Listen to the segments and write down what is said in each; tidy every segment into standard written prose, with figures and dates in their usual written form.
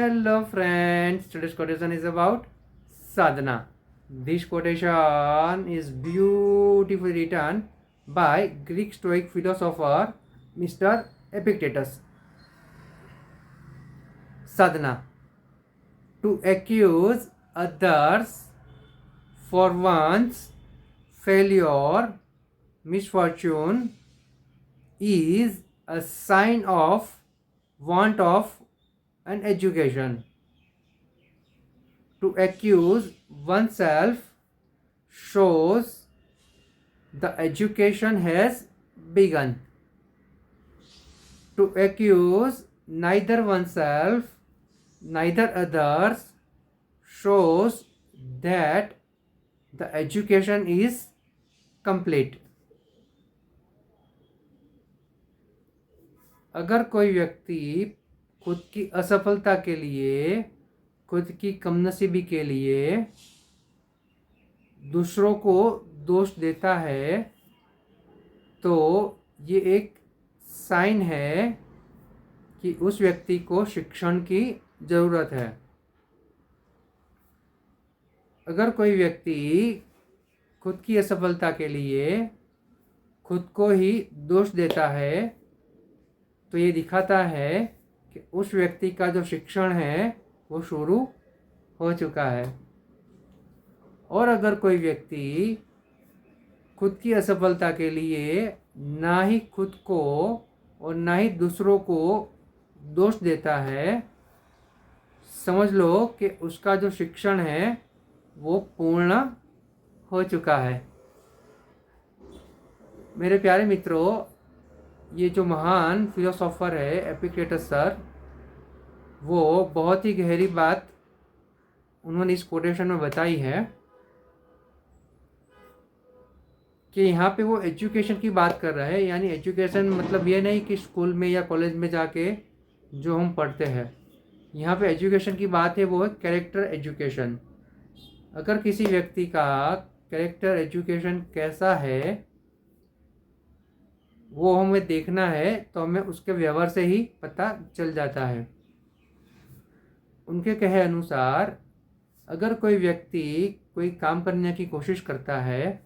Hello friends, today's quotation is about sadhana. This quotation is beautifully written by Greek Stoic philosopher Mr. Epictetus. Sadhana: to accuse others for one's failure, misfortune is a sign of want of an education. To accuse oneself shows the education has begun. To accuse neither oneself, neither others shows that the education is complete. अगर कोई व्यक्ति खुद की असफलता के लिए, खुद की कमनसीबी के लिए दूसरों को दोष देता है तो ये एक साइन है कि उस व्यक्ति को शिक्षण की ज़रूरत है। अगर कोई व्यक्ति खुद की असफलता के लिए खुद को ही दोष देता है तो ये दिखाता है कि उस व्यक्ति का जो शिक्षण है वो शुरू हो चुका है। और अगर कोई व्यक्ति खुद की असफलता के लिए ना ही खुद को और ना ही दूसरों को दोष देता है, समझ लो कि उसका जो शिक्षण है वो पूर्ण हो चुका है। मेरे प्यारे मित्रों, ये जो महान फिलोसोफर है एपिक्टेटस सर, वो बहुत ही गहरी बात उन्होंने इस कोटेशन में बताई है कि यहाँ पे वो एजुकेशन की बात कर रहे हैं। यानी एजुकेशन मतलब ये नहीं कि स्कूल में या कॉलेज में जाके जो हम पढ़ते हैं। यहाँ पे एजुकेशन की बात है वो है कैरेक्टर एजुकेशन। अगर किसी व्यक्ति का कैरेक्टर एजुकेशन कैसा है वो हमें देखना है तो हमें उसके व्यवहार से ही पता चल जाता है। उनके कहे अनुसार अगर कोई व्यक्ति कोई काम करने की कोशिश करता है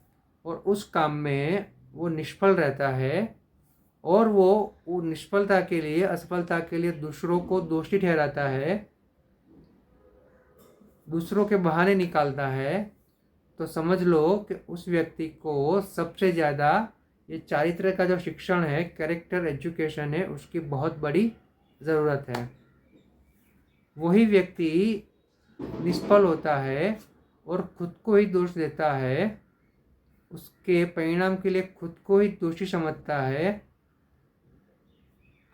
और उस काम में वो निष्फल रहता है और वो निष्फलता के लिए, असफलता के लिए दूसरों को दोषी ठहराता है, दूसरों के बहाने निकालता है, तो समझ लो कि उस व्यक्ति को सबसे ज़्यादा ये चारित्र का जो शिक्षण है, कैरेक्टर एजुकेशन है, उसकी बहुत बड़ी ज़रूरत है। वही व्यक्ति निष्फल होता है और खुद को ही दोष देता है, उसके परिणाम के लिए खुद को ही दोषी समझता है,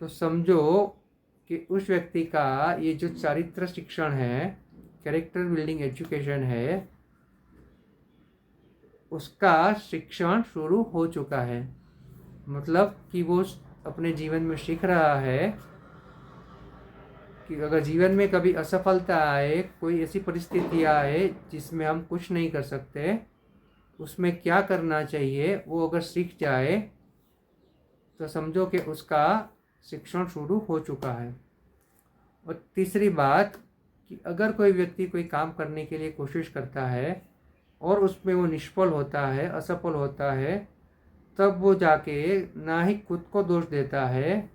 तो समझो कि उस व्यक्ति का ये जो चारित्र शिक्षण है, कैरेक्टर बिल्डिंग एजुकेशन है, उसका शिक्षण शुरू हो चुका है। मतलब कि वो अपने जीवन में सीख रहा है कि अगर जीवन में कभी असफलता आए, कोई ऐसी परिस्थिति आए जिसमें हम कुछ नहीं कर सकते, उसमें क्या करना चाहिए वो अगर सीख जाए तो समझो कि उसका शिक्षण शुरू हो चुका है। और तीसरी बात कि अगर कोई व्यक्ति कोई काम करने के लिए कोशिश करता है और उसमें वो निष्फल होता है, असफल होता है, तब वो जाके ना ही खुद को दोष देता है,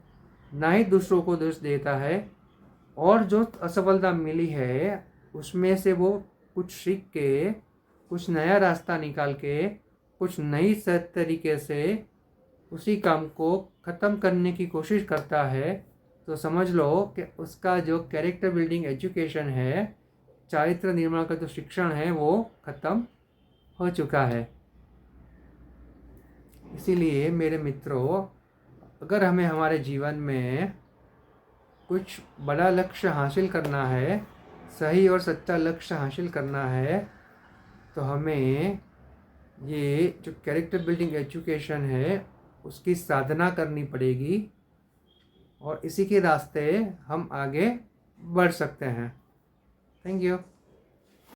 ना ही दूसरों को दोष देता है, और जो असफलता मिली है उसमें से वो कुछ सीख के, कुछ नया रास्ता निकाल के, कुछ नई तरीके से उसी काम को ख़त्म करने की कोशिश करता है, तो समझ लो कि उसका जो कैरेक्टर बिल्डिंग एजुकेशन है, चारित्र निर्माण का जो शिक्षण है, वो ख़त्म हो चुका है। इसीलिए मेरे मित्रों, अगर हमें हमारे जीवन में कुछ बड़ा लक्ष्य हासिल करना है, सही और सच्चा लक्ष्य हासिल करना है, तो हमें ये जो कैरेक्टर बिल्डिंग एजुकेशन है उसकी साधना करनी पड़ेगी और इसी के रास्ते हम आगे बढ़ सकते हैं। Thank you.